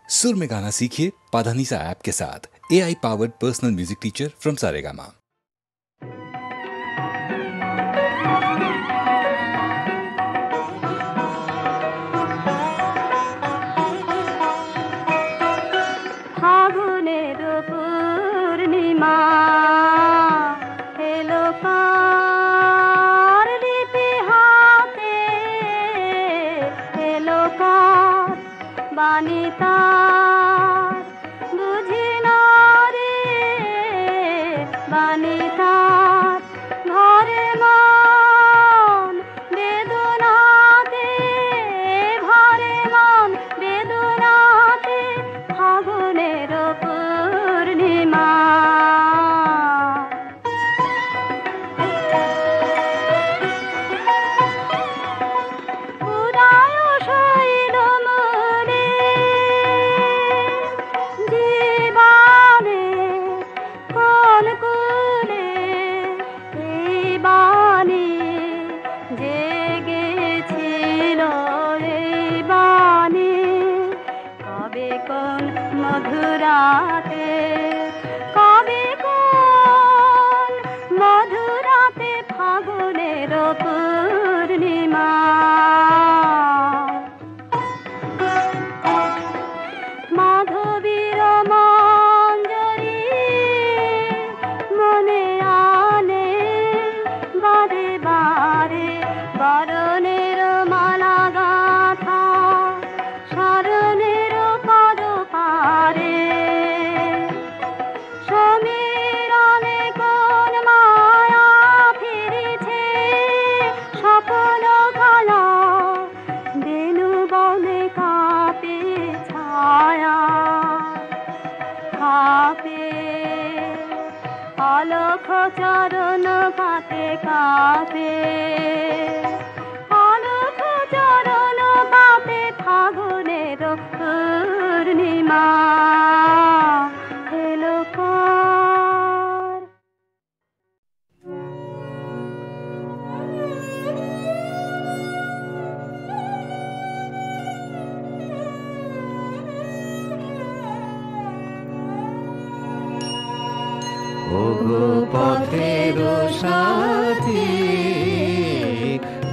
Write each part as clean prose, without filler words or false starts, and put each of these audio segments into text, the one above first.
सुर में गाना सीखिए पाधानीसा ऐप के साथ। AI powered personal music teacher from Saregama. ফাগুনের পূর্ণিমা এলো কার লিপি হাতে, এলো কার বাণী তার বুঝি না রে, বাণী তার ঘরে মন বেদনাতে, ঘরে মন বেদনাতে ফাগুনের পূর্ণিমা। উদয় শৈল মূলে জীবনে কোন কুলে এই বাণী জেগেছিল, এই বাণী কবে কোন মধুরাতে, কবে কোন মধুরাতে ফাগুনের পূর্ণিমা। মাধবীর মঞ্জরি মনে আনে বারে বারে, বরণের মালা গাথা শরণের পদ পারে। সমীরণে কোন মায়া ফিরেছে স্বপ্ন কালা, বেনু বনে কাঁপে ছায়া, কাঁপে অলখ চরণ পাতে, কাঁপে অলখ চরণ পাতে ফাগুনের পূর্ণিমা এলো কার। ওগো পথের সাথী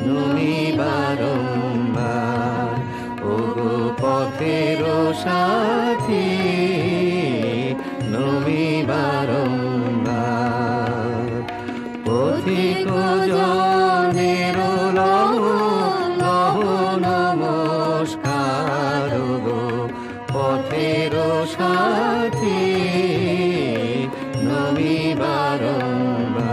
নমি বারম্বার, ওগো পথের সাথী নমি বারম্বার। পথিক জনের লহ লহ নমস্কার, গো পথের সাথী নমি বারম্বার।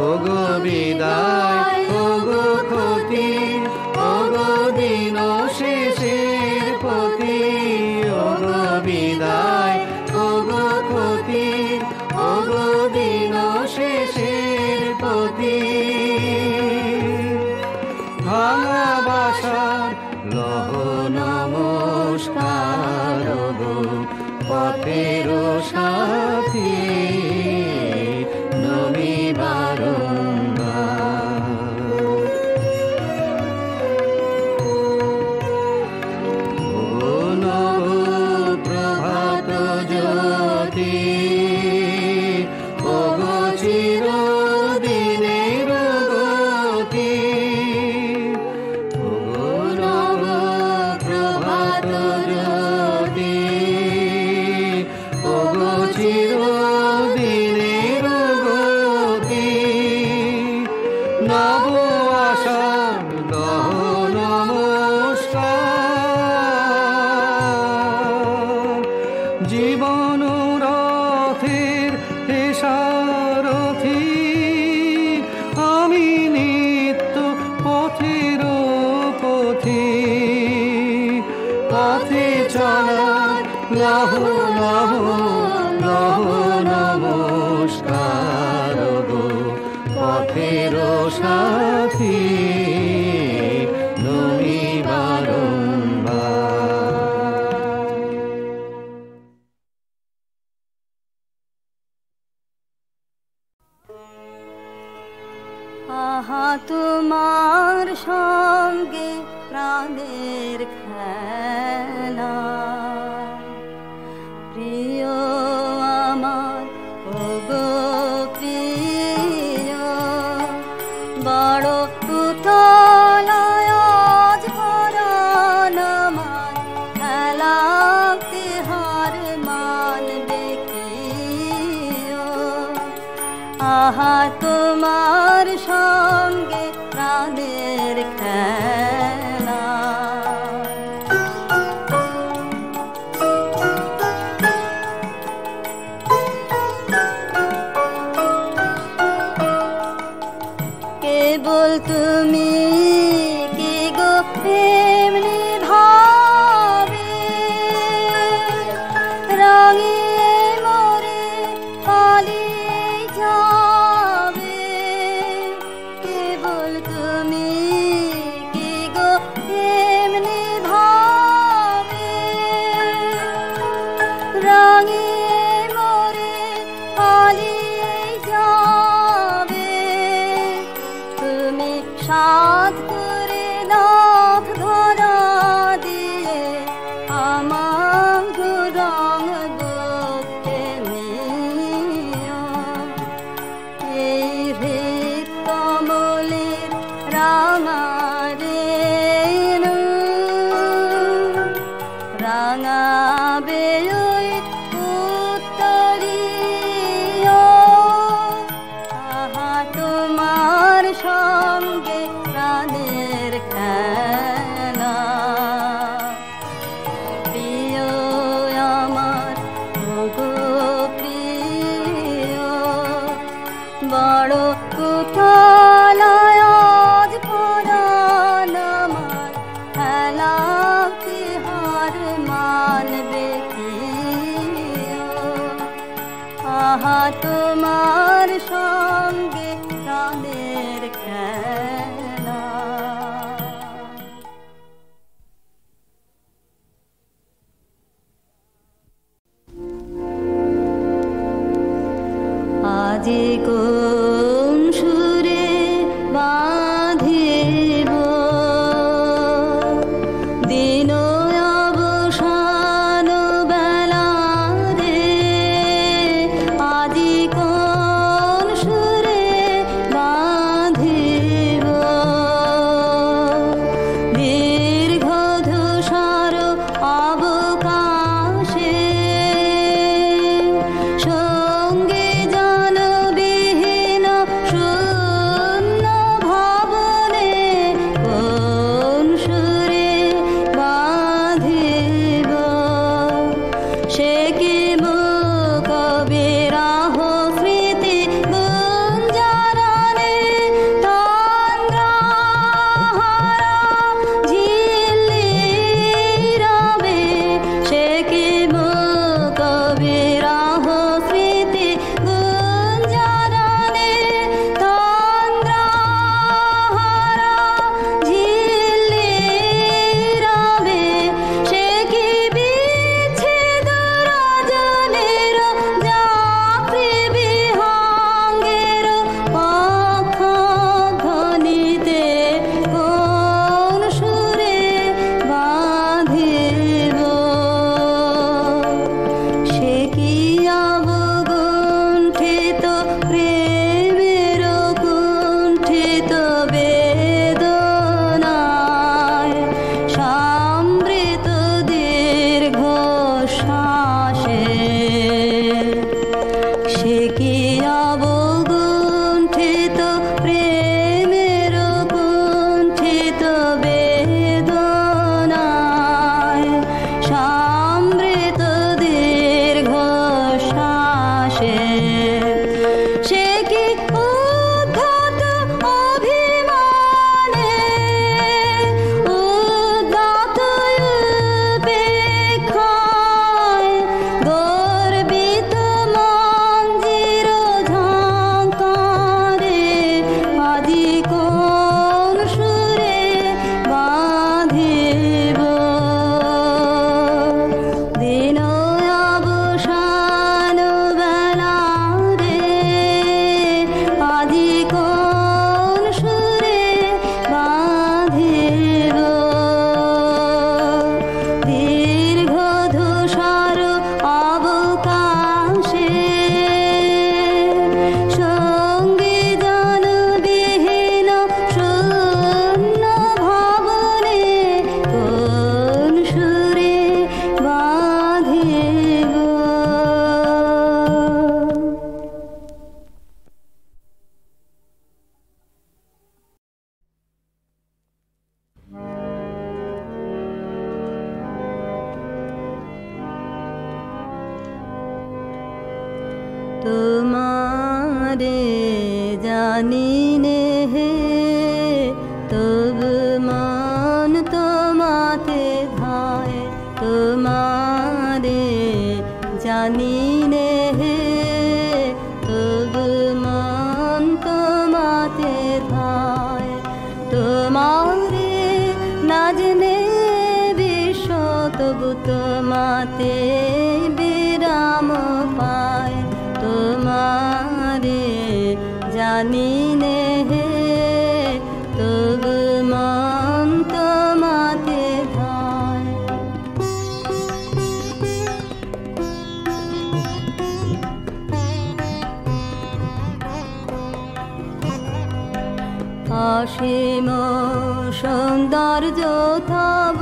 ওগো বিদায়, ওগো ক্ষতি, ওগো দিন শেষের পতি, ওগো বিদায়, ওগো ক্ষতি, ওগো দিন শেষের পতি। ভাঙা বাসার লহ নমস্কার, গো পথের সাথী নমি বারম্বার। ও নব প্রভাত জ্যোতি, ওগো চিরদিনের গতি, ওগো নব প্রভাত জ্যোতি, ওগো চিরদিনের গতি। নব আশার লহ নমস্কার। জীবন রথের হে সারথি, আমি নিত্য পথের পথি, পথে চলার লহ লহ লহ নমস্কার, গো পথের সাথী নমি বারম্বার। আহা তোমার সঙ্গে প্রাণের খেলা প্রিয় আমার ওগো প্রিয় বড় উতল আজ পরাণ আমার খেলাতে হার মানবে কি আহা তোমার সঙ্গে প্রাণের খেলা কেবল তুমি কি গো এমনি ভাবে রঙিয়ে মোরে পালিয়ে যাবে কেবল তুমি কি গো এমনি ভাবে রঙিয়ে মোরে পালিয়ে যাবে তুমি সাধ করে নাথ ধরা দিয়ে আমার রং বুকে নিও এই হৃদ কমলের রাঙারে রাঙাবে ওই উত্তরীয় আহা তোমার সঙ্গে প্রাণের খেলা প্রিয় আমার ওগো প্রিয় বড় উতল আজ পরাণ তোমারে জানি নে হে তবু মন তোমাতে ধায় তোমারে জানি নে হে তবু মন তোমাতে ধায় তোমারে না জেনে বিশ্ব তবু তোমাতে বিরাম পায় তোমারে জানি নে হে তবু মন তোমাতে ধায় অসীম সৌন্দর্য তব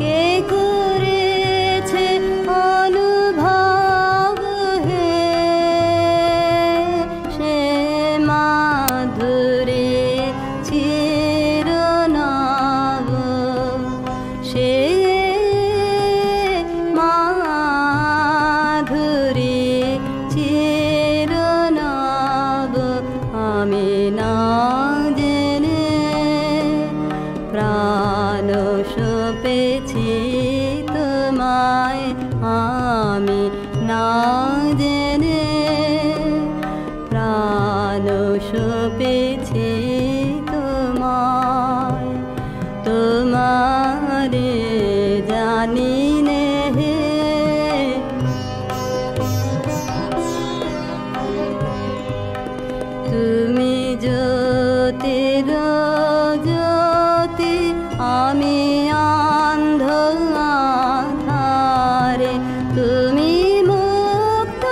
কে করেছে অনুভব হে সে মাধুরী চিরনব সে মাধুরী চিরনব আমি না জেনে প্রাণ সপেছি তোমায় আমি না জেনে প্রাণ সপেছি তোমায় তোমারে জানি নে হে তুমি জ্যোতির জ্যোতি আমি অন্ধ আধারে তুমি মুক্ত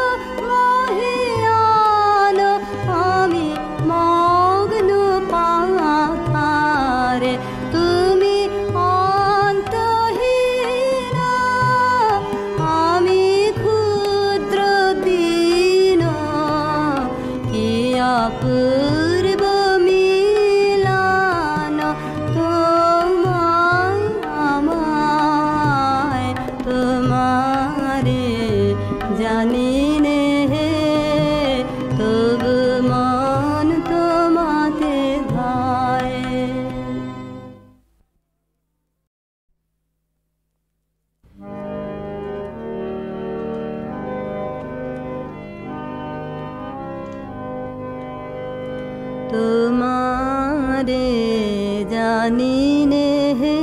মহিয়ান আমি মগ্ন পাথারে তুমি অন্তহীনা আমি ক্ষুদ্র দীন কি অপূর্ব মিলন তোমায় আমায় তোমারে জানি নে হে তবু মন তোমাতে ধায় তোমারে জানি নে হে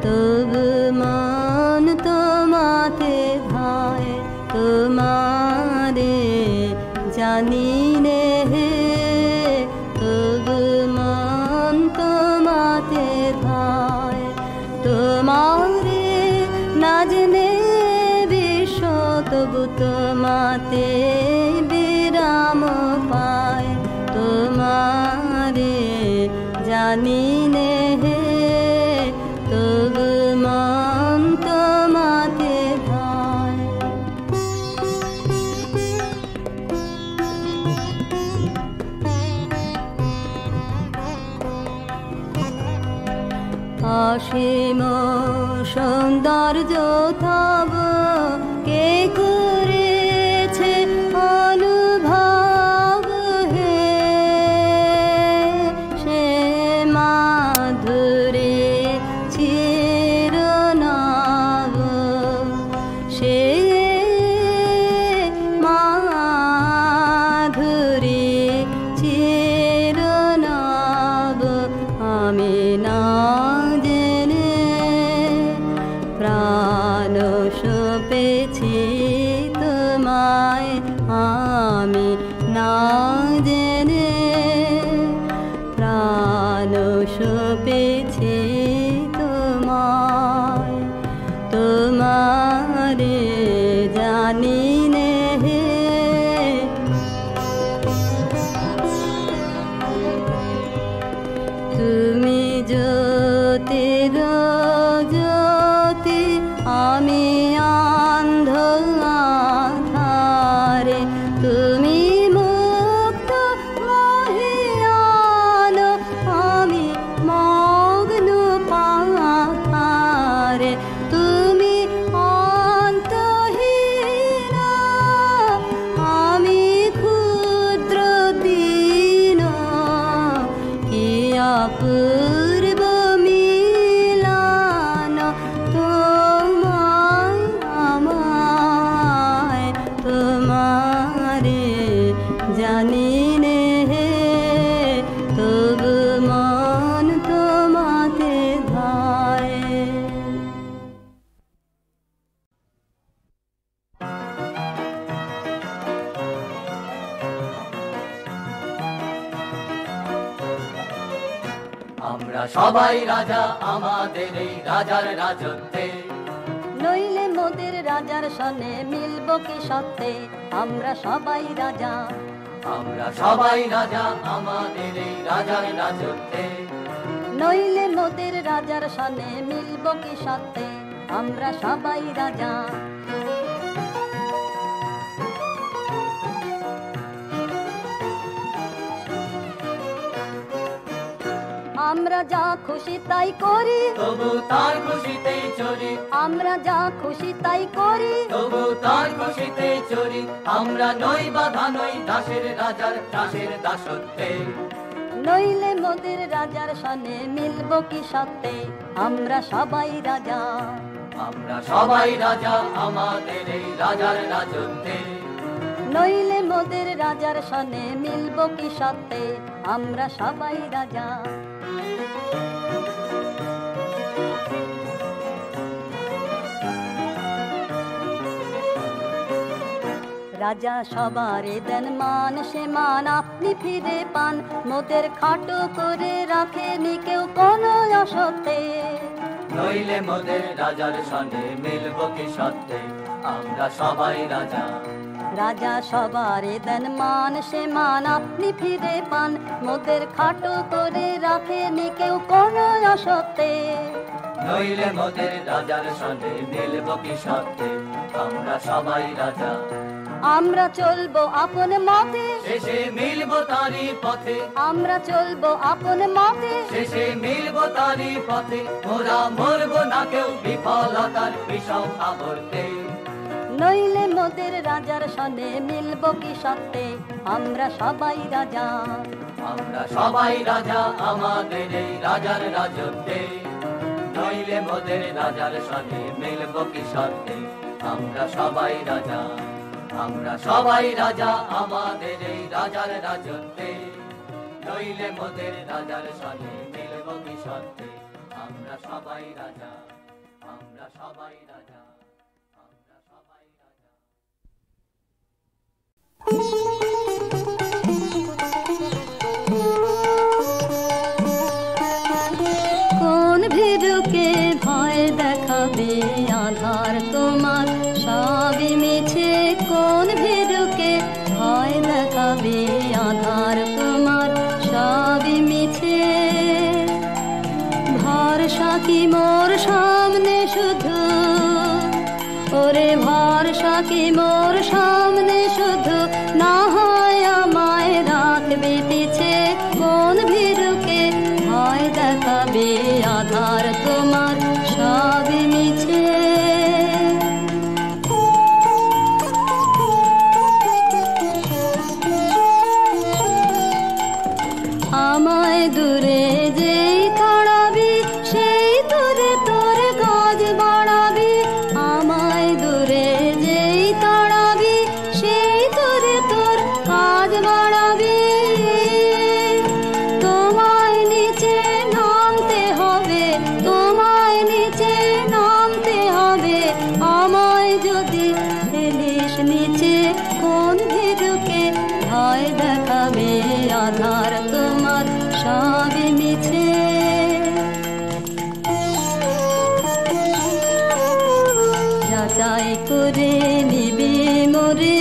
তবু মন তোমাতে ধায় তোমারে জানি নে হে তবু মন তোমাতে ধায় তোমারে না জেনে বিশ্ব তবু তোমাতে বিরাম পায় তোমারে জানি নে হে তবু মন তোমাতে ধায় অসীম সৌন্দর্য তব কে করেছে অনুভব হে সে মাধুরী চিরনব সে মাধুরী চিরনব আমি না জেনে প্রাণ সপেছি তোমায় আমি না জেনে প্রাণ সপেছি তোমায় তোমারে জানি নে হে তুমি জ্যোতির জ্যোতি আমি অন্ধ আধারে তুমি মুক্ত মহিয়ান আমি মগ্ন পাথারে তুমি অন্তহীনা আমি পূর্ব মিলন তোমায় আমায় তোমারে জানি নে তবু মন তোমাতে ধায়। আমরা সবাই রাজা আমাদের এই রাজার রাজত্বে, নইলে মোদের রাজার সনে মিলব কি সত্যে। আমরা সবাই রাজা, আমরা সবাই রাজা আমাদের এই রাজার রাজত্বে, নইলে মোদের রাজার সনে মিলব কি সত্যে। আমরা সবাই রাজা। আমরা যা খুশি তাই করি, তবু তার খুশিতেই চলি, আমরা যা খুশি তাই করি, তবু তার খুশিতেই চলি। আমরা নই বাধা নই দাসের রাজার দাসের দাসত্বে, নইলে মোদের রাজার সনে মিলব কি সত্যে। আমরা সবাই রাজা, আমরা সবাই রাজা আমাদের এই রাজার রাজত্বে, নইলে মোদের রাজার সনে মিলব কি সত্যে। আমরা সবাই রাজা। রাজা সবারে দেন মান, সে মান আপনি ফিরে পান। মোদের খাটো করে রাখেনি কেউ কোনো অসত্যে, নইলে মোদের রাজার সনে মিলব কি সত্যে। আমরা সবাই রাজা, রাজা সবারে দেন মান, সে মান আপনি ফিরে পান। মোদের খাটো করে রাখেনি কেউ কোনো অসত্যে, নইলে মোদের রাজার সনে মিলব কি সত্যে। আমরা সবাই রাজা, আমরা চলবো আপন মতে, শেষে মিলব তারই পথে, আমরা চলবো আপন মতে, শেষে মিলব তারই পথে। মোরা মরব না কেউ বিফলতার বিষম আবর্তে, নইলে মোদের রাজার সনে মিলব কি সত্যে। আমরা সবাই রাজা, আমরা সবাই রাজা আমাদের এই রাজার রাজত্বে, নইলে মোদের রাজার সনে মিলব কি সত্যে। আমরা সবাই রাজা, আমরা সবাই রাজা আমাদের এই রাজার রাজত্বে, নইলে মোদের রাজার সনে মিলব কি সত্যে। আমরা সবাই রাজা, আমরা সবাই রাজা, আমরা সবাই রাজা। কোন ভীরুকে ভয় দেখাবে আধার তোমার সবই মিছে। কোন ভীরুকে ভয় দেখাবে আধার তোমার সবই মিছে। ভরসা কি মোর সামনে শুধু, ওরে ভরসা কি মোর সামনে শুধু। না হয় আমায় রাখবে পিছে। কোন ভীরুকে ভয় দেখাবে আধার তোমার সবই মিছে। আমায় দূরে যেই তাড়াবি সেই দূরে তোর কাজ বাড়াবি। আমায় দূরে যেই তাড়াবি সেই দূরে তোর কাজ বাড়াবি। তোমায় নিচে নামতে হবে, তোমায় নিচে নামতে হবে। আমায় যদি ফেলিস নিচে। কোন ভীরুকে ভয় দেখাবে আধার তোমার সবই মিছে। যাচাই করে নিবি মোরে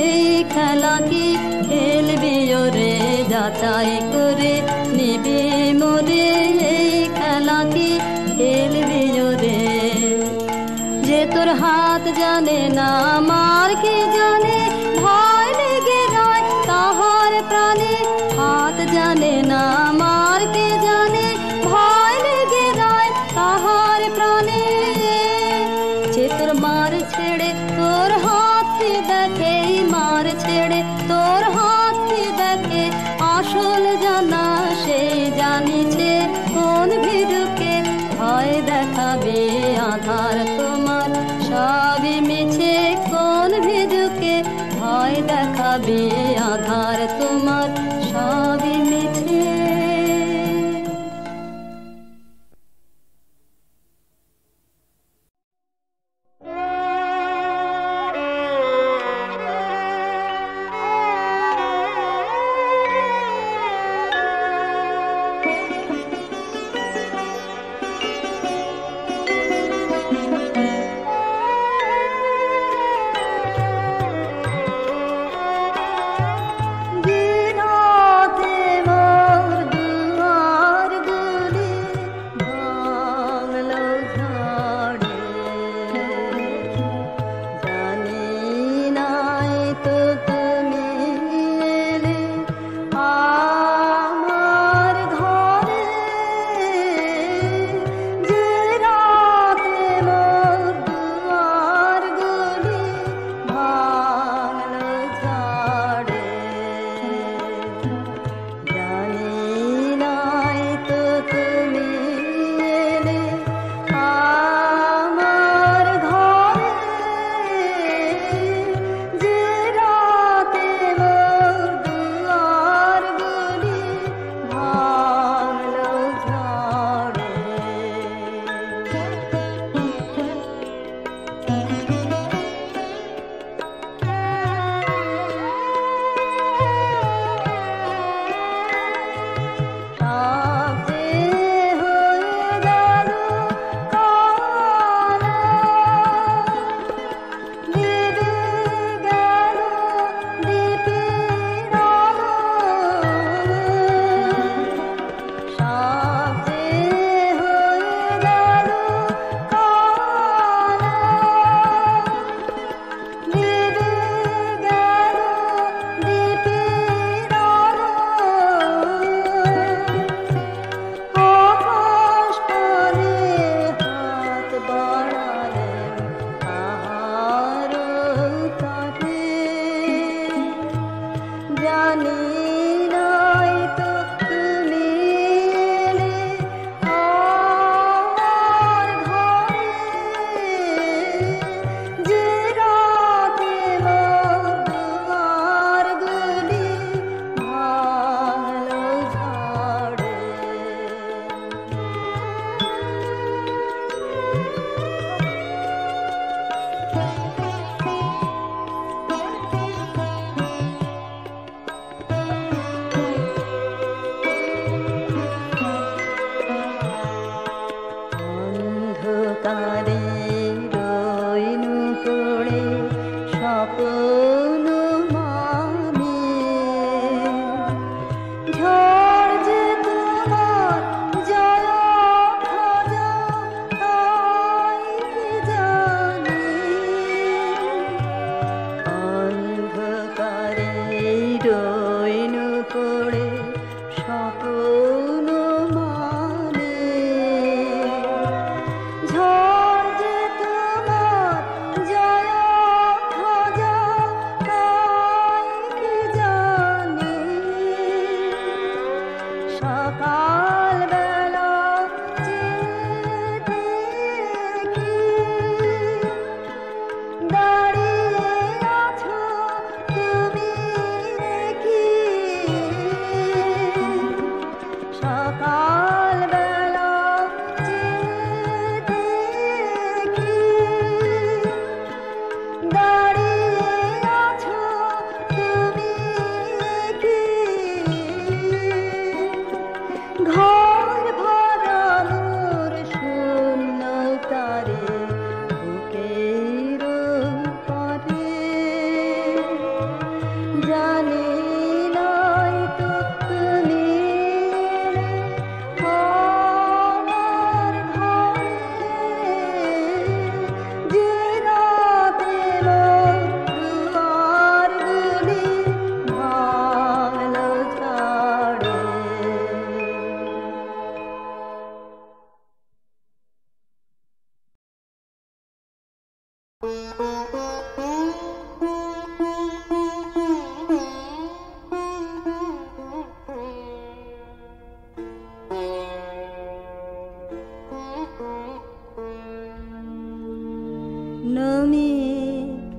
এই খেলা কি খেলবি ওরে। যাচাই করে নিবি মোরে এই খেলা কি খেলবি ওরে। যে তোর হাত জানে না মার কে জানে, ভয় লেগে রয় তাহার প্রাণে। হাত জানে না মার কে জানে, ভয় লেগে রয় তাহার প্রাণে। যে তোর মার ছেড়ে তোর হাতটি দেখে, মার ছেড়ে তোর হাতটি দেখে। আসল জানা সেই জানিছে দেখাবে আধার তোমার সবই মিছে কোন ভিজুকে ভয় দেখাবে আধার তোমার সবই মিছে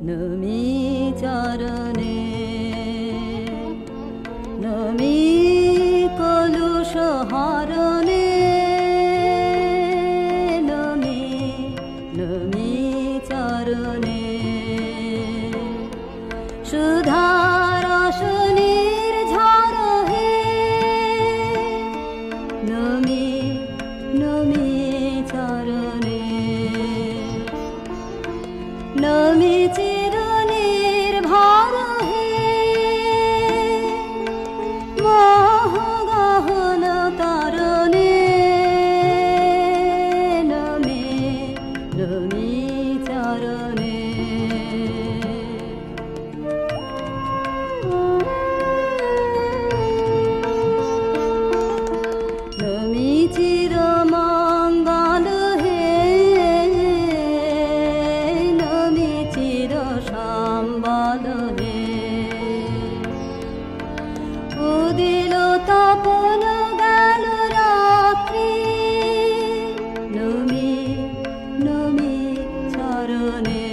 নমি চরণে নমি কলুষ হরণে নমি নমি চরণে সুধারস নির্ঝর হে নমি নমি চরণে নমি চিরনির্ভর হে মোহগহন তরণে নমি নমি চরণে নমি চিরমঙ্গল হে নমি চির সম্বল হে উদিল তপন গেল রাত্রি নমি নমি চরণে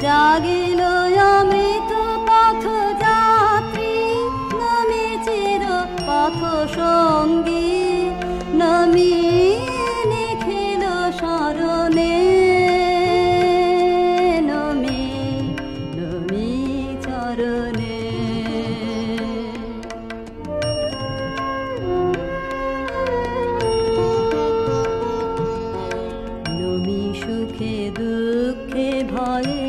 জাগিল অমৃত পথ যাত্রী নমি চির পথ সঙ্গী নমি নিখিল শরণে নমি নমি চরণে নমি সুখে দুঃখে ভয়ে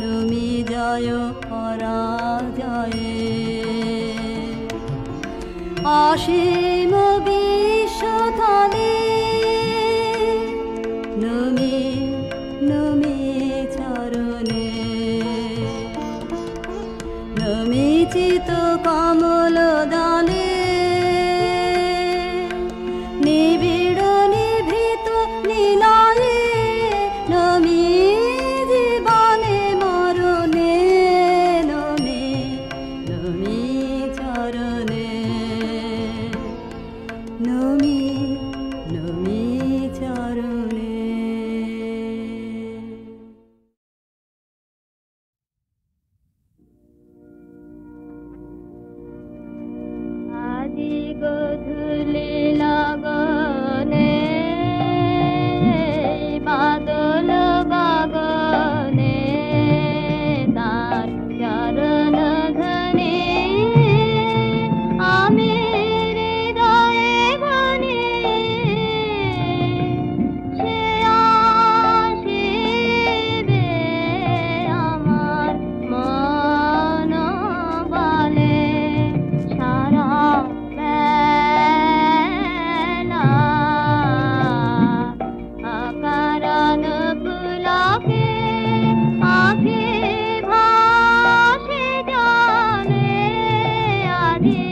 নমি জয় পরাজয়ে অসীম বিশ্বতলে নমি নমি চরণে নমি চিত কমল দলে নিবিড় নিভৃত নিলয়ে নমি জীবনে মরণে নমি নমি চরণে নমি নমি চরণে আজি গধূলি লগনে বাদল গগনে তার চরণ ধনে আমি হৃদয়ে ঘনে সে আসিবে আমার মন বলে সারা বেলা অকারণ পুলকে আঁখি ভাসে জলে আজি